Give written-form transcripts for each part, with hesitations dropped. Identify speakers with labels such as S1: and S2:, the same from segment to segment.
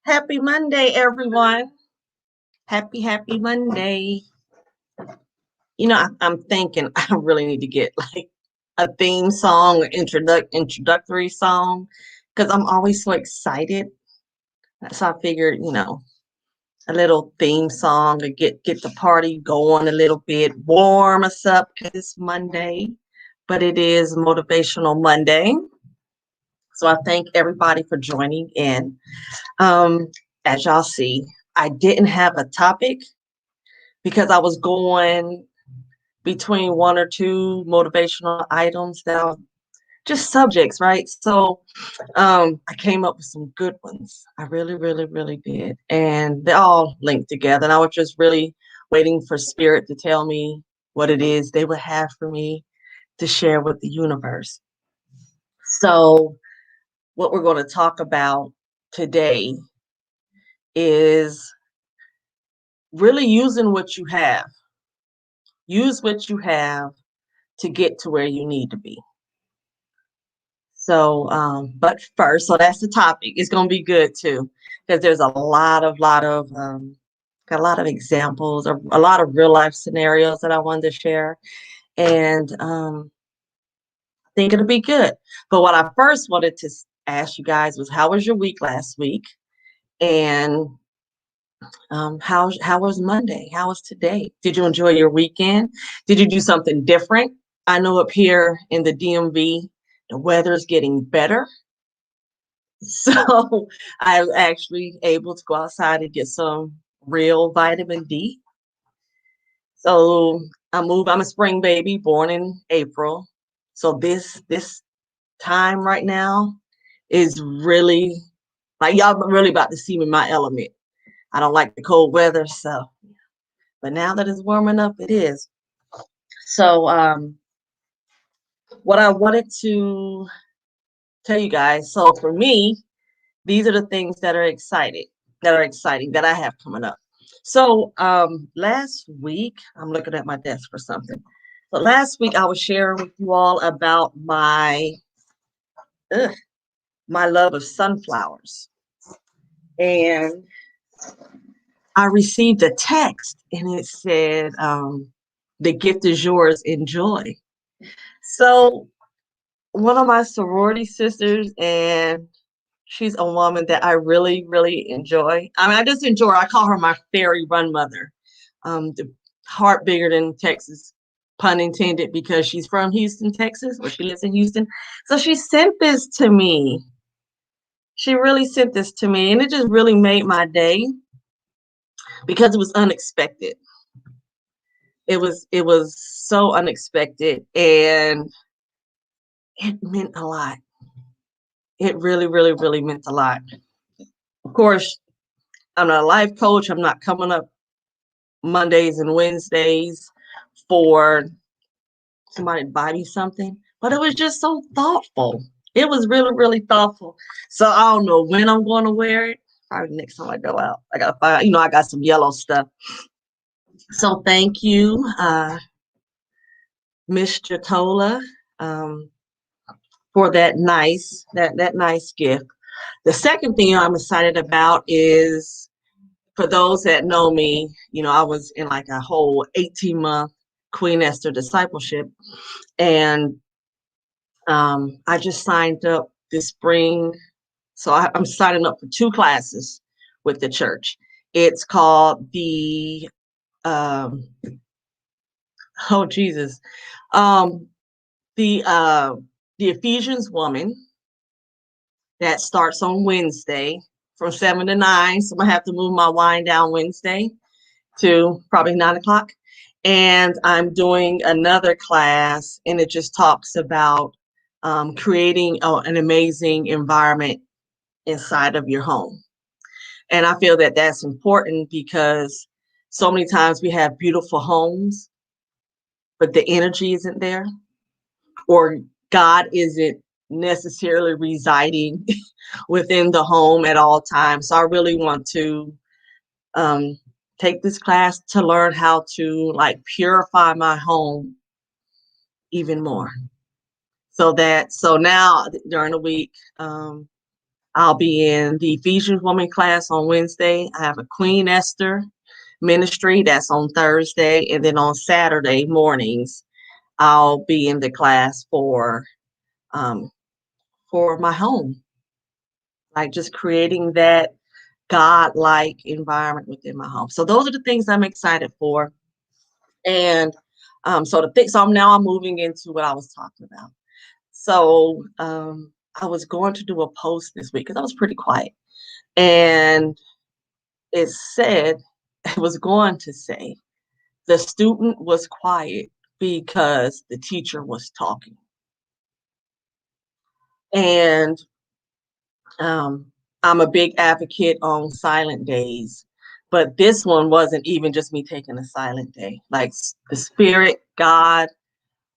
S1: Happy Monday, everyone. Happy Monday. I'm thinking I really need to get like a theme song or introductory song because I'm always so excited. So I figured, a little theme song to get the party going a little bit, warm us up because it's Monday, but it is Motivational Monday. So I thank everybody for joining in. Um, as y'all see, I didn't have a topic because I was going between one or two motivational items that are just subjects, right? So I came up with some good ones. I really did. And they all linked together. And I was just really waiting for Spirit to tell me what it is they would have for me to share with the universe. So what we're going to talk about today is really using what you have. Use what you have to get to where you need to be. So, but first, so that's the topic. It's going to be good too, because there's a lot of got a lot of examples, or a lot of real life scenarios that I wanted to share, and I think it'll be good. But what I first wanted to ask you guys was, how was your week last week, and how was Monday? How was today? Did you enjoy your weekend? Did you do something different? I know up here in the DMV, the weather is getting better. So I was actually able to go outside and get some real vitamin D. So I'm a spring baby born in April. So this time right now is really like y'all really about to see me in my element. I don't like the cold weather, so but now that it's warming up, it is. So what I wanted to tell you guys, so for me, these are the things that are exciting that I have coming up. So last week, I'm looking at my desk for something. But last week I was sharing with you all about my love of sunflowers. And I received a text and it said, the gift is yours, enjoy. So one of my sorority sisters, and she's a woman that I really enjoy. I mean, I just enjoy her. I call her my fairy run mother. The heart bigger than Texas, pun intended, because she's from Houston, Texas, or she lives in Houston. So she sent this to me. She really sent this to me, and it just really made my day because it was unexpected. It was so unexpected, and it meant a lot. It really meant a lot. Of course, I'm not a life coach. I'm not coming up Mondays and Wednesdays for somebody to buy me something, but it was just so thoughtful. It was really thoughtful. So I don't know when I'm going to wear it. Probably next time I go out. I gotta find, I got some yellow stuff. So thank you, Miss Jatola, for that nice gift. The second thing I'm excited about is, for those that know me, I was in like a whole 18-month Queen Esther discipleship. And I just signed up this spring. So I'm signing up for 2 classes with the church. It's called um, oh Jesus, um, the Ephesians Woman, that starts on Wednesday from 7 to 9. So I'm gonna have to move my wind down Wednesday to probably 9 o'clock. And I'm doing another class, and it just talks about creating an amazing environment inside of your home. And I feel that that's important because so many times we have beautiful homes, but the energy isn't there, or God isn't necessarily residing within the home at all times. So I really want to take this class to learn how to like purify my home even more. So now during the week, I'll be in the Ephesians woman class on Wednesday. I have a Queen Esther ministry that's on Thursday. And then on Saturday mornings, I'll be in the class for my home, like just creating that God-like environment within my home. So those are the things I'm excited for. And so I'm moving into what I was talking about. So I was going to do a post this week because I was pretty quiet. And it was going to say, the student was quiet because the teacher was talking. And I'm a big advocate on silent days, but this one wasn't even just me taking a silent day. Like the Spirit, God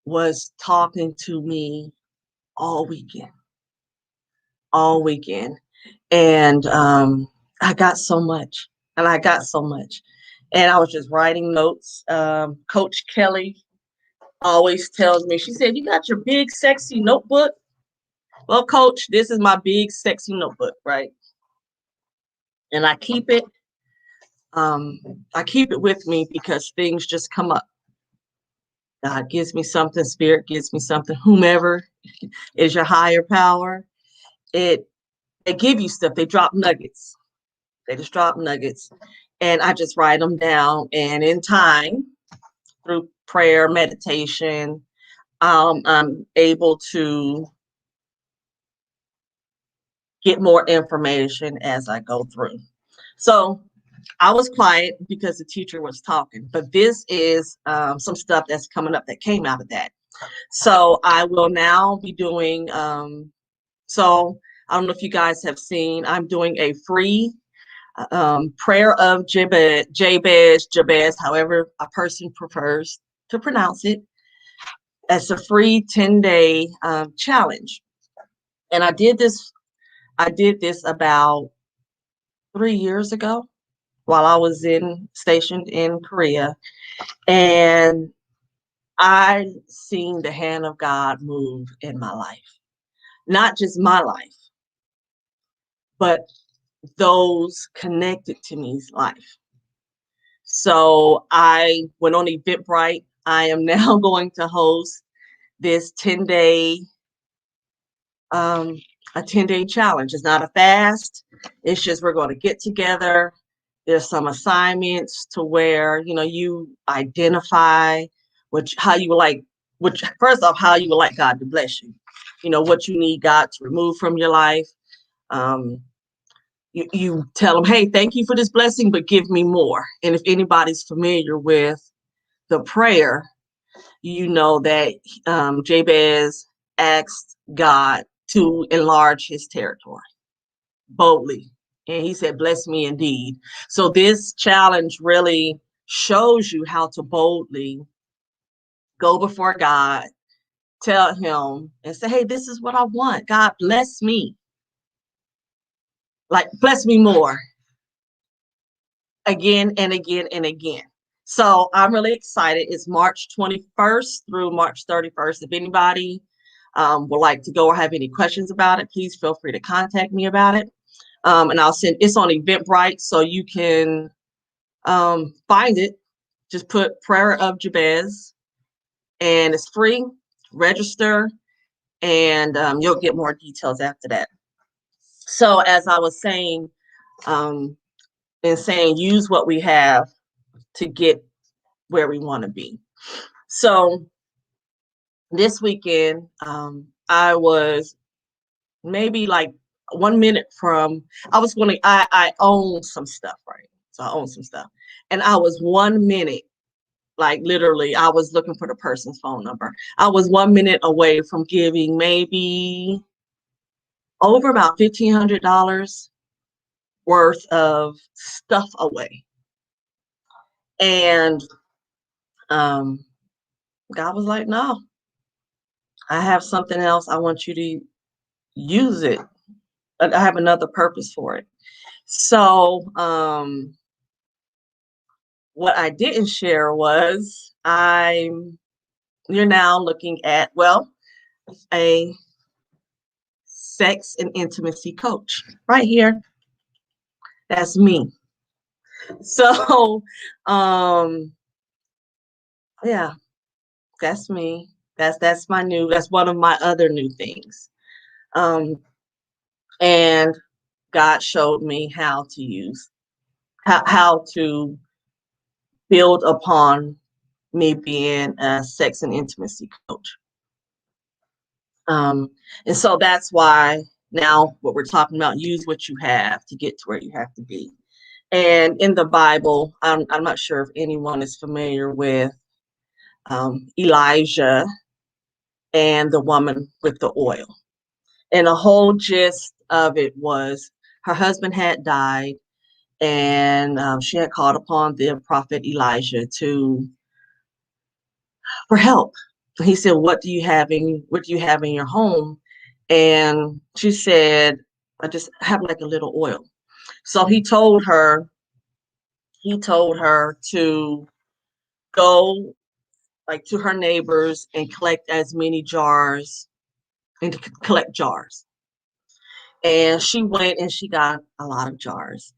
S1: was talking to me all weekend. And I got so much. And I was just writing notes. Coach Kelly always tells me, she said, "You got your big, sexy notebook?" Well, Coach, this is my big, sexy notebook, right? And I keep it with me because things just come up. God gives me something, Spirit gives me something, whomever is your higher power. They give you stuff. They drop nuggets. They just drop nuggets. And I just write them down. And in time, through prayer, meditation, I'm able to get more information as I go through. So I was quiet because the teacher was talking, but this is some stuff that's coming up that came out of that. So I will now be doing, so I don't know if you guys have seen, I'm doing a free prayer of Jabez, however a person prefers to pronounce it. It's a free 10-day challenge. And I did this about 3 years ago while I was stationed in Korea. And I seen the hand of God move in my life. Not just my life, but those connected to me's life. So I went on Eventbrite. I am now going to host this 10-day a 10-day challenge. It's not a fast. It's just we're going to get together. There's some assignments to where, you identify how you would like God to bless you. What you need God to remove from your life. You tell them, hey, thank you for this blessing, but give me more. And if anybody's familiar with the prayer, you know that Jabez asked God to enlarge his territory boldly. And he said, bless me indeed. So this challenge really shows you how to boldly go before God, tell him and say, hey, this is what I want. God, bless me. Like, bless me more. Again and again and again. So I'm really excited. It's March 21st through March 31st. If anybody would like to go or have any questions about it, please feel free to contact me about it. And it's on Eventbrite, so you can find it. Just put Prayer of Jabez, and it's free. Register, and you'll get more details after that. So as I was saying, use what we have to get where we want to be. So this weekend, I was maybe like 1 minute from, I own some stuff, right? So I own some stuff. And I was 1 minute, like literally, I was looking for the person's phone number. I was 1 minute away from giving maybe over about $1,500 worth of stuff away. And God was like, no, I have something else. I want you to use it. I have another purpose for it. So what I didn't share was you're now looking at, a sex and intimacy coach. Right here. That's me. So, yeah, that's me. That's one of my other new things. And God showed me how to how to build upon me being a sex and intimacy coach. And so that's why now what we're talking about, use what you have to get to where you have to be. And in the Bible, I'm not sure if anyone is familiar with Elijah and the woman with the oil. And the whole gist of it was her husband had died, and she had called upon the prophet Elijah for help. He said, what do you have in your home? And she said, I just have like a little oil. So he told her to go like to her neighbors and collect as many jars and to collect jars. And she went and she got a lot of jars.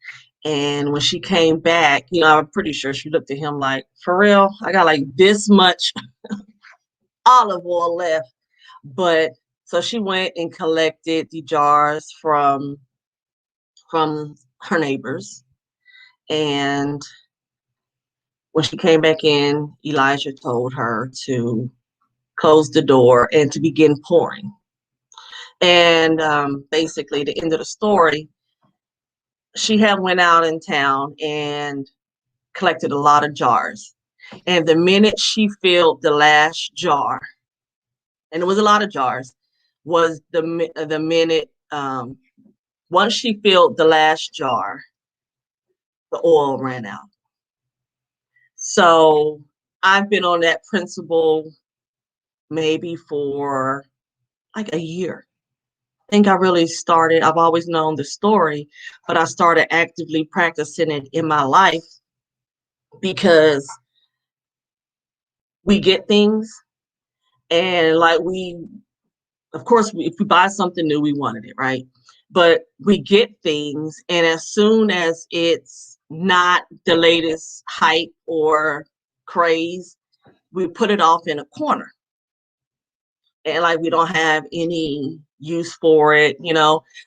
S1: And when she came back, I'm pretty sure she looked at him like, for real, I got like this much olive oil left. But so she went and collected the jars from her neighbors. And when she came back in, Elijah told her to close the door and to begin pouring. And basically, the end of the story, she had went out in town and collected a lot of jars. And the minute she filled the last jar, and it was a lot of jars, was the minute, once she filled the last jar, the oil ran out. So I've been on that principle maybe for like a year. I think I've always known the story, but I started actively practicing it in my life because we get things and like of course, if we buy something new, we wanted it, right? But we get things, and as soon as it's not the latest hype or craze, we put it off in a corner. And like we don't have any use for it,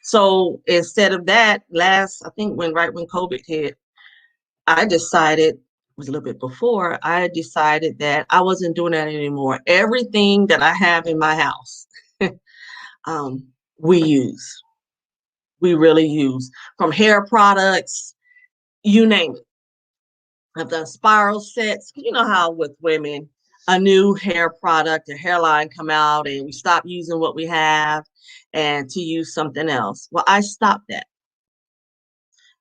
S1: So instead of that, I think right when COVID hit, I decided, it was a little bit before, I decided that I wasn't doing that anymore. Everything that I have in my house, we really use, from hair products, you name it. I've done spiral sets. You know how with women, a new hair product, a hairline come out and we stop using what we have and to use something else. Well, I stopped that.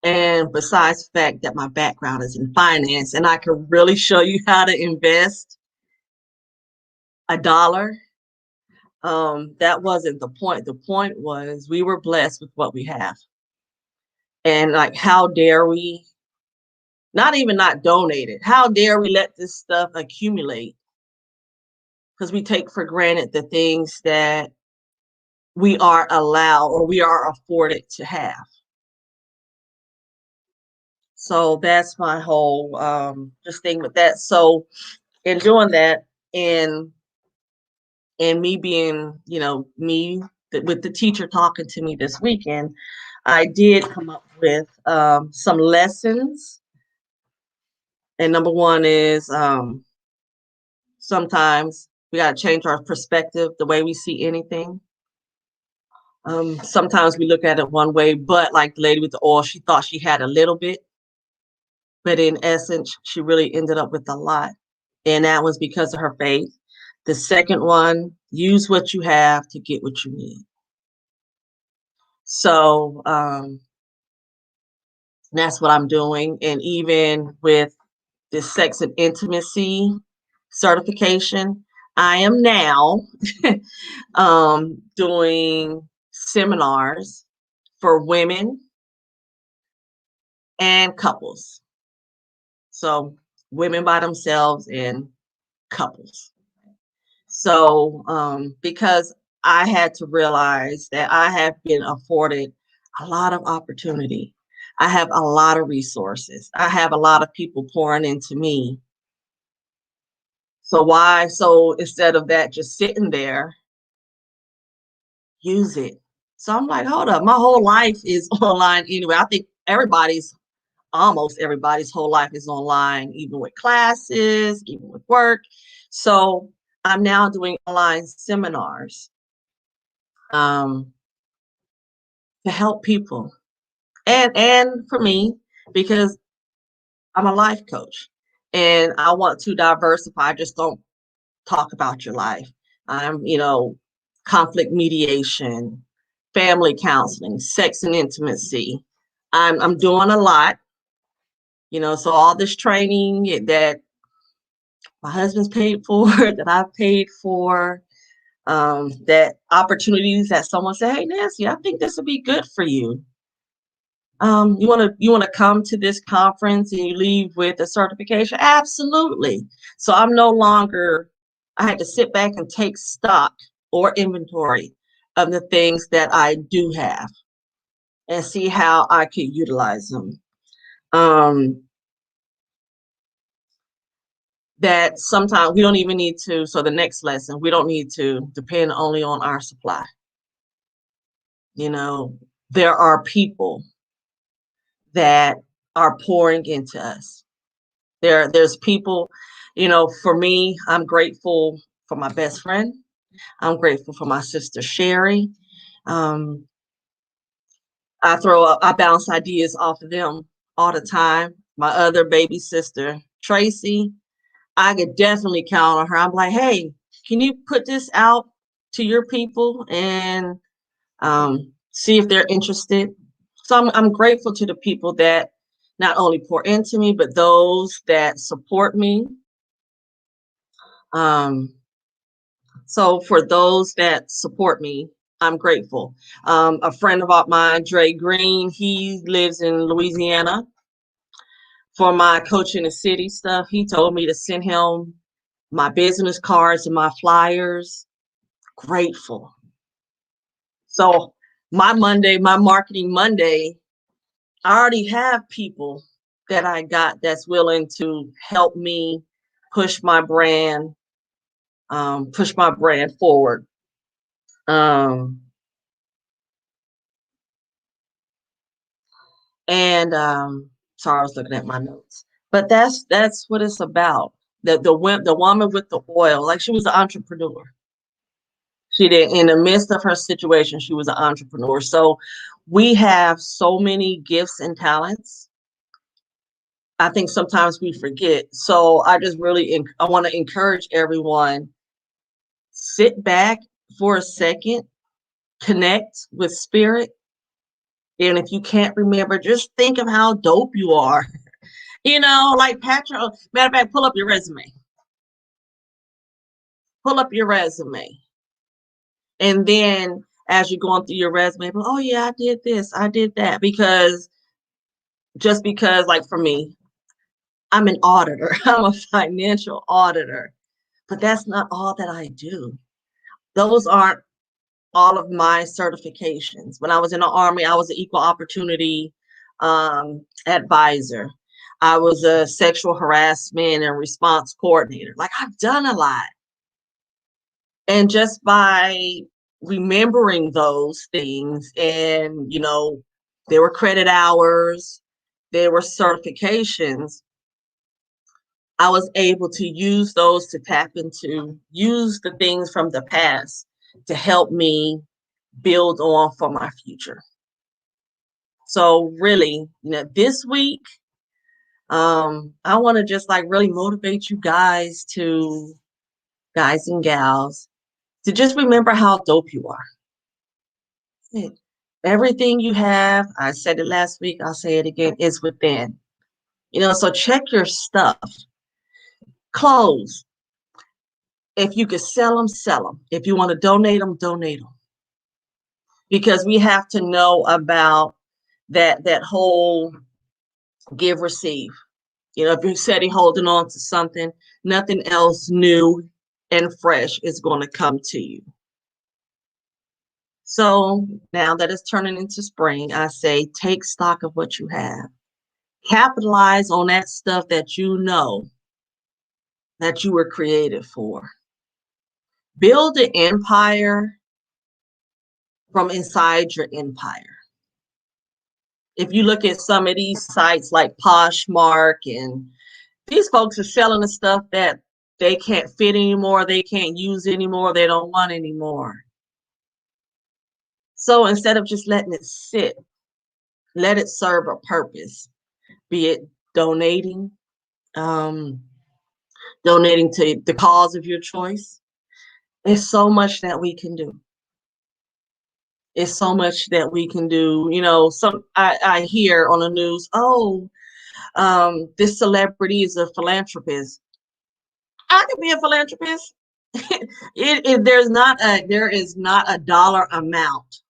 S1: And besides the fact that my background is in finance and I can really show you how to invest $1, that wasn't the point. The point was we were blessed with what we have. And like, how dare we not even not donate it? How dare we let this stuff accumulate? Because we take for granted the things that we are allowed or we are afforded to have. So that's my whole just thing with that. So in doing that, and me being, me with the teacher talking to me this weekend, I did come up with some lessons. And number one is sometimes we got to change our perspective, the way we see anything. Sometimes we look at it one way, but like the lady with the oil, she thought she had a little bit, but in essence, she really ended up with a lot. And that was because of her faith. The second one, use what you have to get what you need. So that's what I'm doing. And even with this sex and intimacy certification, I am now doing seminars for women and couples. So women by themselves and couples. So because I had to realize that I have been afforded a lot of opportunity. I have a lot of resources. I have a lot of people pouring into me. So instead of that just sitting there, use it. So I'm like, hold up, my whole life is online anyway. I think almost everybody's whole life is online, even with classes, even with work. So I'm now doing online seminars um, to help people, and for me, because I'm a life coach and I want to diversify. I just don't talk about your life. I'm, conflict mediation, family counseling, sex and intimacy. I'm doing a lot, so all this training that my husband's paid for, that I've paid for, that opportunities that someone said, hey Nancy, I think this would be good for you. You want to come to this conference and you leave with a certification? Absolutely. So I'm no longer, I had to sit back and take stock or inventory of the things that I do have and see how I could utilize them. That sometimes we don't even need to, so the next lesson, we don't need to depend only on our supply. There are people that are pouring into us. There's people, for me, I'm grateful for my best friend. I'm grateful for my sister Sherry. Um, I bounce ideas off of them all the time. My other baby sister, Tracy, I could definitely count on her. I'm like, hey, can you put this out to your people and see if they're interested? So I'm grateful to the people that not only pour into me, but those that support me. So for those that support me, I'm grateful. A friend of mine, Dre Green, he lives in Louisiana. For my Coach in the City stuff, he told me to send him my business cards and my flyers. Grateful. So my Marketing Monday, I already have people that I got that's willing to help me push my brand, forward. And sorry, I was looking at my notes, but that's what it's about. The woman with the oil, like she was an entrepreneur. She did, in the midst of her situation, she was an entrepreneur. So we have so many gifts and talents. I think sometimes we forget. So I just I want to encourage everyone, sit back for a second, connect with spirit. And if you can't remember, just think of how dope you are. Like Patrick, matter of fact, pull up your resume. Pull up your resume. And then as you're going through your resume, oh yeah, I did this, I did that. Because like for me, I'm an auditor. I'm a financial auditor. But that's not all that I do. Those aren't all of my certifications. When I was in the Army, I was an equal opportunity advisor. I was a sexual harassment and response coordinator. Like, I've done a lot. And just by remembering those things, and, there were credit hours, there were certifications, I was able to use those to use the things from the past to help me build on for my future. So really, this week, I want to just like really motivate you guys and gals, to just remember how dope you are. Everything you have, I said it last week, I'll say it again, is within. So check your stuff. Clothes. If you could sell them, sell them. If you want to donate them, donate them. Because we have to know about that whole give, receive. If you're steady holding on to something, nothing else new and fresh is going to come to you. So now that it's turning into spring, I say take stock of what you have. Capitalize on that stuff that you know that you were created for. Build an empire from inside your empire. If you look at some of these sites like Poshmark, and these folks are selling the stuff that they can't fit anymore, they can't use anymore, they don't want anymore. So instead of just letting it sit, let it serve a purpose, be it donating, um, donating to the cause of your choice. There's so much that we can do. It's so much that we can do. You know, I hear on the news, oh, this celebrity is a philanthropist. I could be a philanthropist. There is not a dollar amount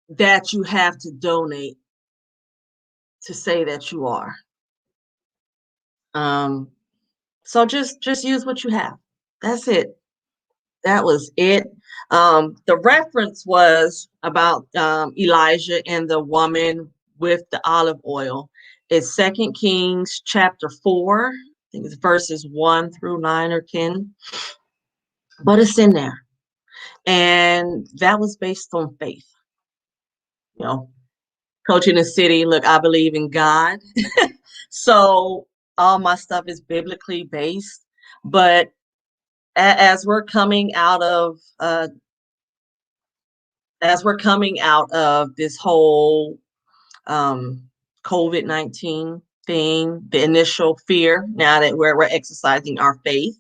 S1: that you have to donate to say that you are. So just use what you have. That's it. That was it. The reference was about Elijah and the woman with the olive oil. It's 2 Kings chapter 4. I think it's verses 1 through 9 or 10. But it's in there. And that was based on faith. You know, Coach in the City, look, I believe in God. So all my stuff is biblically based. But as we're coming out of this whole COVID-19 thing, the initial fear, now that we're exercising our faith,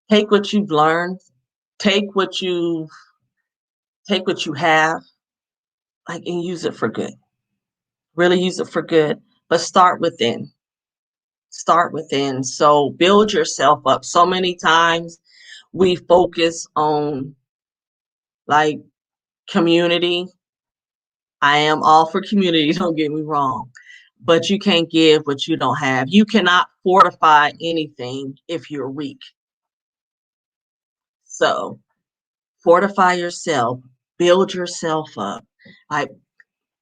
S1: take what you've learned, take what you have, like, and use it for good. Really use it for good, but start within. Start within. So build yourself up. So many times we focus on like community. I am all for community, don't get me wrong, but you can't give what you don't have. You cannot fortify anything if you're weak. So fortify yourself, build yourself up. Like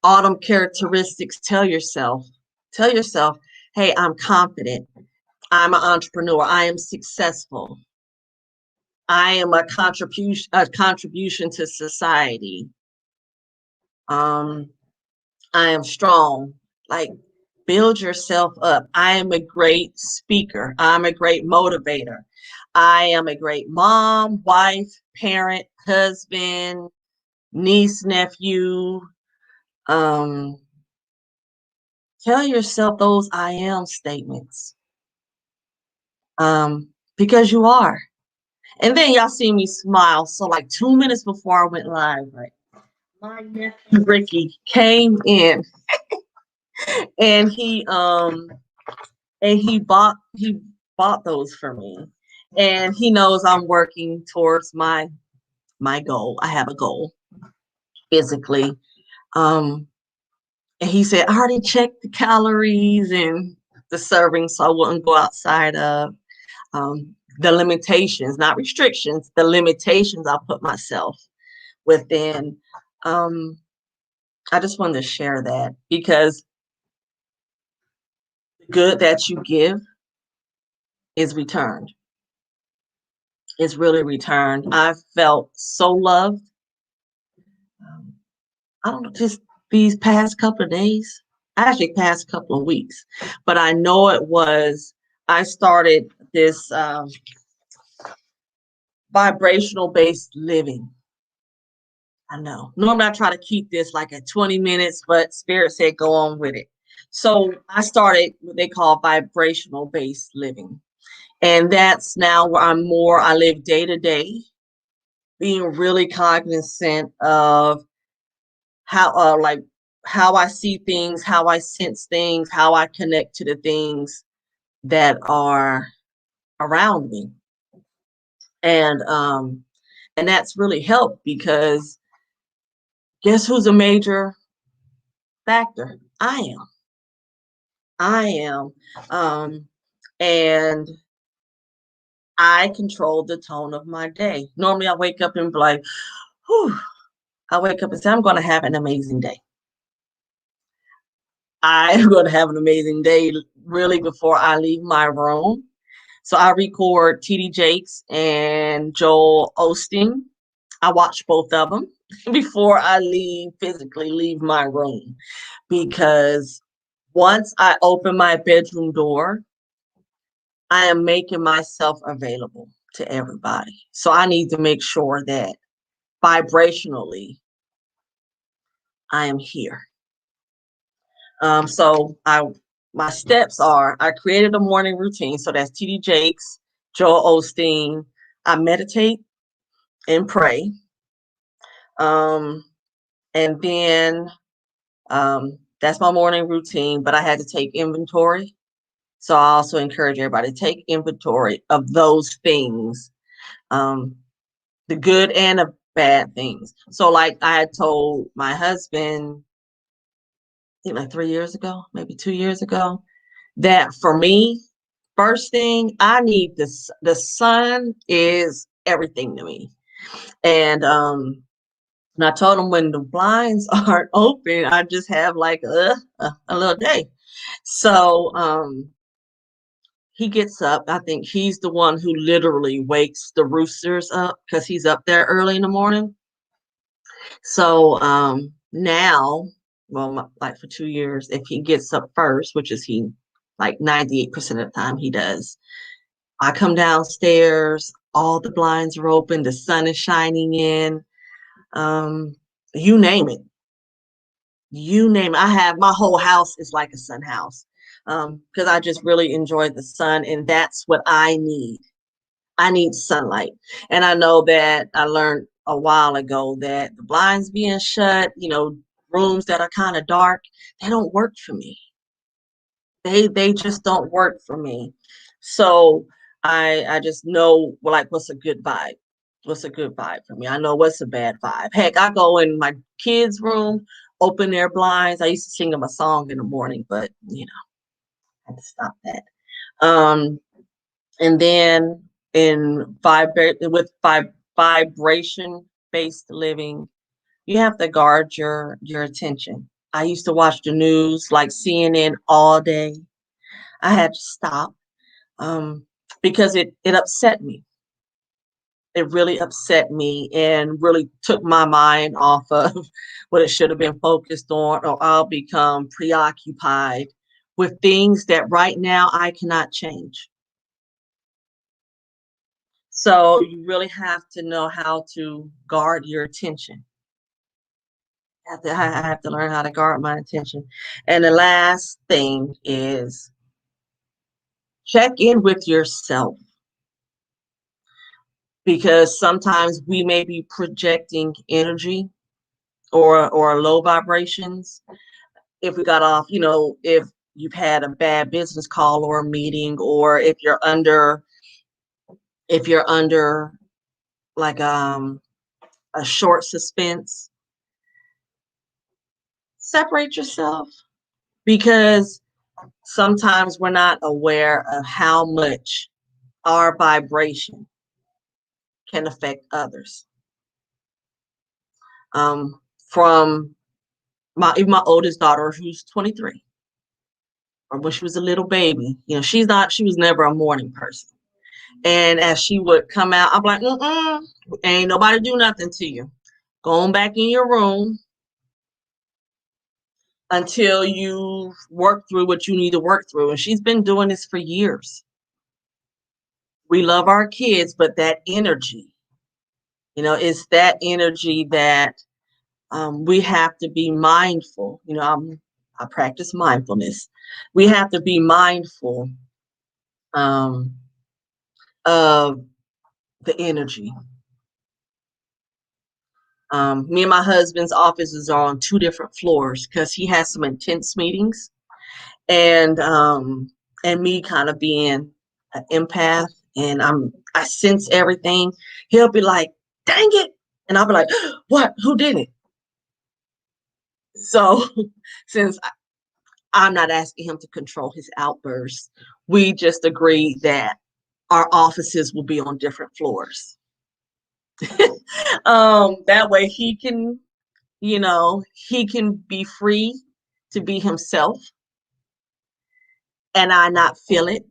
S1: autumn characteristics, tell yourself, hey, I'm confident. I'm an entrepreneur. I am successful. I am a contribution to society. I am strong. Like, build yourself up. I am a great speaker. I'm a great motivator. I am a great mom, wife, parent, husband, niece, nephew. Tell yourself those I am statements. Because you are. And then y'all see me smile. So like 2 minutes before I went live, right? My nephew Ricky came in and he bought those for me. And he knows I'm working towards my goal. I have a goal physically. And he said, I already checked the calories and the serving, so I wouldn't go outside of the limitations, not restrictions, the limitations I put myself within. I just wanted to share that because the good that you give is returned. It's really returned. I felt so loved. I don't know, just these past couple of days, actually past couple of weeks, but I know it was, I started this vibrational based living. I know. Normally I try to keep this like at 20 minutes, but Spirit said go on with it. So I started what they call vibrational based living. And that's now where I live day to day, being really cognizant of how I see things, how I sense things, how I connect to the things that are around me. And that's really helped because guess who's a major factor? I am. I am. And I control the tone of my day. Normally I wake up and be like, whew, I wake up and say, I'm going to have an amazing day. I'm going to have an amazing day really before I leave my room. So I record TD Jakes and Joel Osteen. I watch both of them before I physically leave my room, because once I open my bedroom door, I am making myself available to everybody. So I need to make sure that vibrationally I am here. So my steps are, I created a morning routine. So that's TD Jakes, Joel Osteen. I meditate and pray. And then that's my morning routine, but I had to take inventory. So I also encourage everybody to take inventory of those things, the good and the bad things. So like I had told my husband, I think like 3 years ago, maybe 2 years ago, that for me, first thing I need, the sun is everything to me. And I told him when the blinds aren't open, I just have like a little day. So he gets up. I think he's the one who literally wakes the roosters up because he's up there early in the morning. So now, well, like for 2 years, if he gets up first, which is he like 98% of the time he does, I come downstairs, all the blinds are open, the sun is shining in, you name it. You name it. I have, my whole house is like a sun house, because I just really enjoy the sun, and that's what I need. I need sunlight. And I know that I learned a while ago that the blinds being shut, rooms that are kind of dark, they don't work for me. They just don't work for me. So I just know, well, like, what's a good vibe? What's a good vibe for me? I know what's a bad vibe. Heck, I go in my kids' room, open their blinds. I used to sing them a song in the morning, but I had to stop that. And then vibration based living, you have to guard your attention. I used to watch the news like CNN all day. I had to stop, because it upset me. It really upset me and really took my mind off of what it should have been focused on, or I'll become preoccupied with things that right now I cannot change. So you really have to know how to guard your attention. I have to learn how to guard my attention. And the last thing is check in with yourself, because sometimes we may be projecting energy or low vibrations. If we got off, if you've had a bad business call or a meeting, or if you're under like a short suspense, separate yourself, because sometimes we're not aware of how much our vibration can affect others. From even my oldest daughter, who's 23, or when she was a little baby, she was never a morning person. And as she would come out, I'm like, ain't nobody do nothing to you. Go on back in your room until you work through what you need to work through. And she's been doing this for years. We love our kids, but that energy, it's that energy that we have to be mindful. I practice mindfulness. We have to be mindful um, of the energy. Me and my husband's offices are on two different floors because he has some intense meetings, and me kind of being an empath, and I sense everything. He'll be like, "Dang it," and I'll be like, "What? Who did it?" So since I'm not asking him to control his outbursts, we just agreed that our offices will be on different floors. That way he can, he can be free to be himself and I not feel it,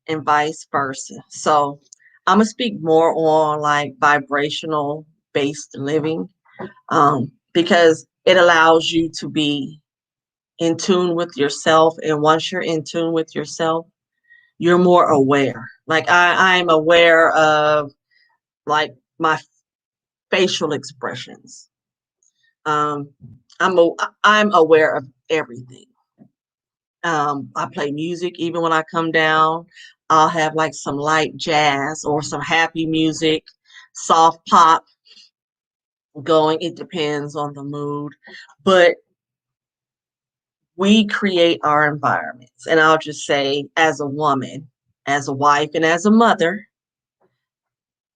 S1: and vice versa. So I'm gonna speak more on like vibrational based living, because it allows you to be in tune with yourself. And once you're in tune with yourself, you're more aware. Like I'm aware of like my facial expressions. Um, I'm aware of everything. I play music even when I come down. I'll have like some light jazz or some happy music, soft pop going. It depends on the mood. But we create our environments. And I'll just say, as a woman, as a wife, and as a mother,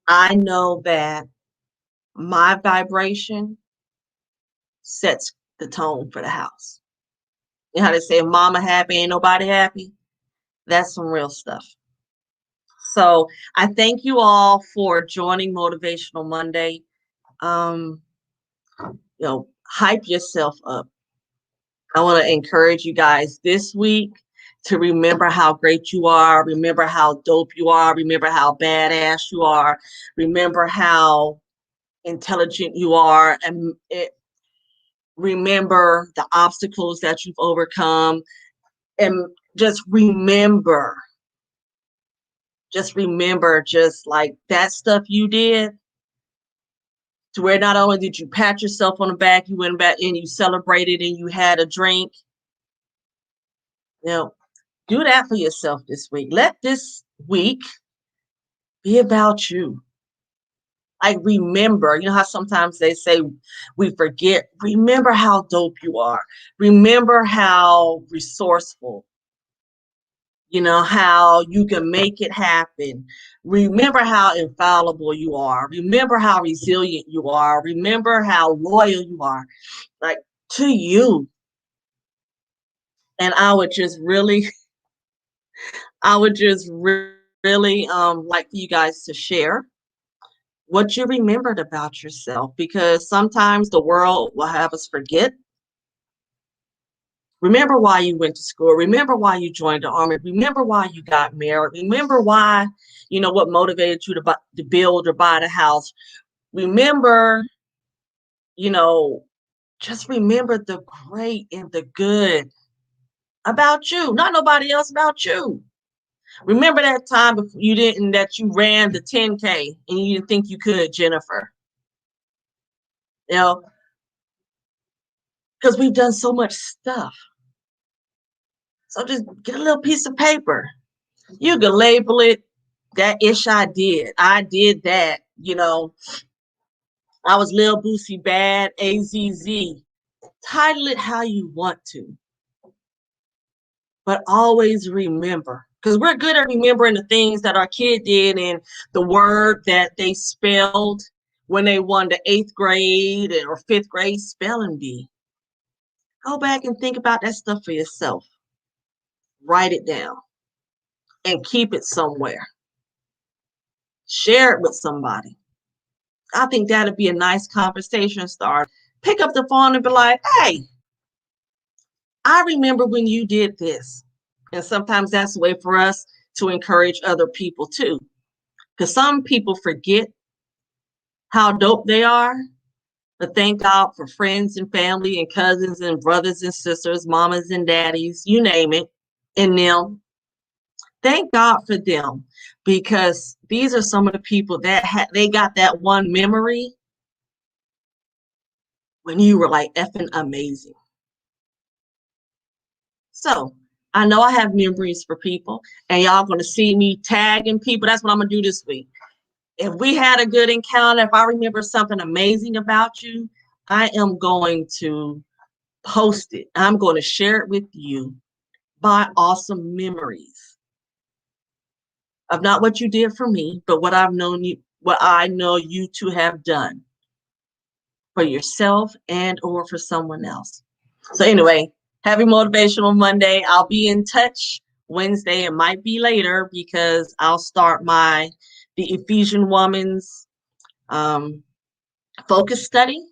S1: I know that my vibration sets the tone for the house. You know how they say, mama happy, ain't nobody happy? That's some real stuff. So I thank you all for joining Motivational Monday. Um, hype yourself up. I want to encourage you guys this week to remember how great you are, remember how dope you are, remember how badass you are, remember how intelligent you are, and remember the obstacles that you've overcome, and just remember just like that stuff you did, to where not only did you pat yourself on the back, you went back and you celebrated and you had a drink. Do that for yourself this week. Let this week be about you. Like, remember, you know how sometimes they say we forget. Remember how dope you are. Remember how resourceful, how you can make it happen. Remember how infallible you are. Remember how resilient you are. Remember how loyal you are, like, to you. And I would just really like for you guys to share what you remembered about yourself, because sometimes the world will have us forget. Remember why you went to school. Remember why you joined the army. Remember why you got married. Remember why, what motivated you to build or buy the house. Remember, just remember the great and the good about you, not nobody else, about you. Remember that time before that you ran the 10K and you didn't think you could, Jennifer. Because we've done so much stuff. So just get a little piece of paper. You can label it that ish I did. I did that. I was Lil Boosie Bad, AZZ. Title it how you want to. But always remember, because we're good at remembering the things that our kid did and the word that they spelled when they won the 8th grade or 5th grade spelling bee. Go back and think about that stuff for yourself. Write it down and keep it somewhere. Share it with somebody. I think that'd be a nice conversation starter. Pick up the phone and be like, hey, I remember when you did this. And sometimes that's a way for us to encourage other people too. Because some people forget how dope they are. But thank God for friends and family and cousins and brothers and sisters, mamas and daddies, you name it, and them. Thank God for them, because these are some of the people that they got that one memory when you were like effing amazing. So I know I have memories for people, and y'all going to see me tagging people. That's what I'm going to do this week. If we had a good encounter, if I remember something amazing about you, I am going to post it. I'm going to share it with you by awesome memories of not what you did for me, but what I know you to have done for yourself and or for someone else. So anyway, happy Motivational Monday. I'll be in touch Wednesday, it might be later because I'll start the Ephesian Woman's focus study,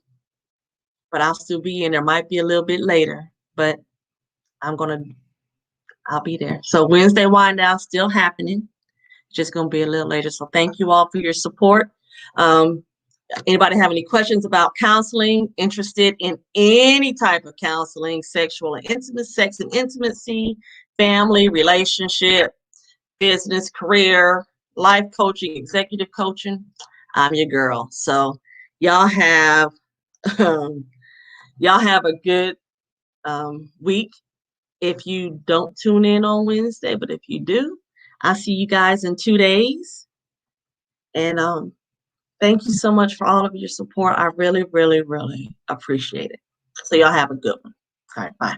S1: but I'll still be in there. Might be a little bit later, but I'll be there. So Wednesday wind down still happening, just going to be a little later. So thank you all for your support. Anybody have any questions about counseling, interested in any type of counseling, sexual and intimate, sex and intimacy, family, relationship, business, career, life coaching, executive coaching, I'm your girl. So y'all have a good week. If you don't tune in on Wednesday, but if you do, I'll see you guys in 2 days. And thank you so much for all of your support. I really, really, really appreciate it. So y'all have a good one. All right, bye.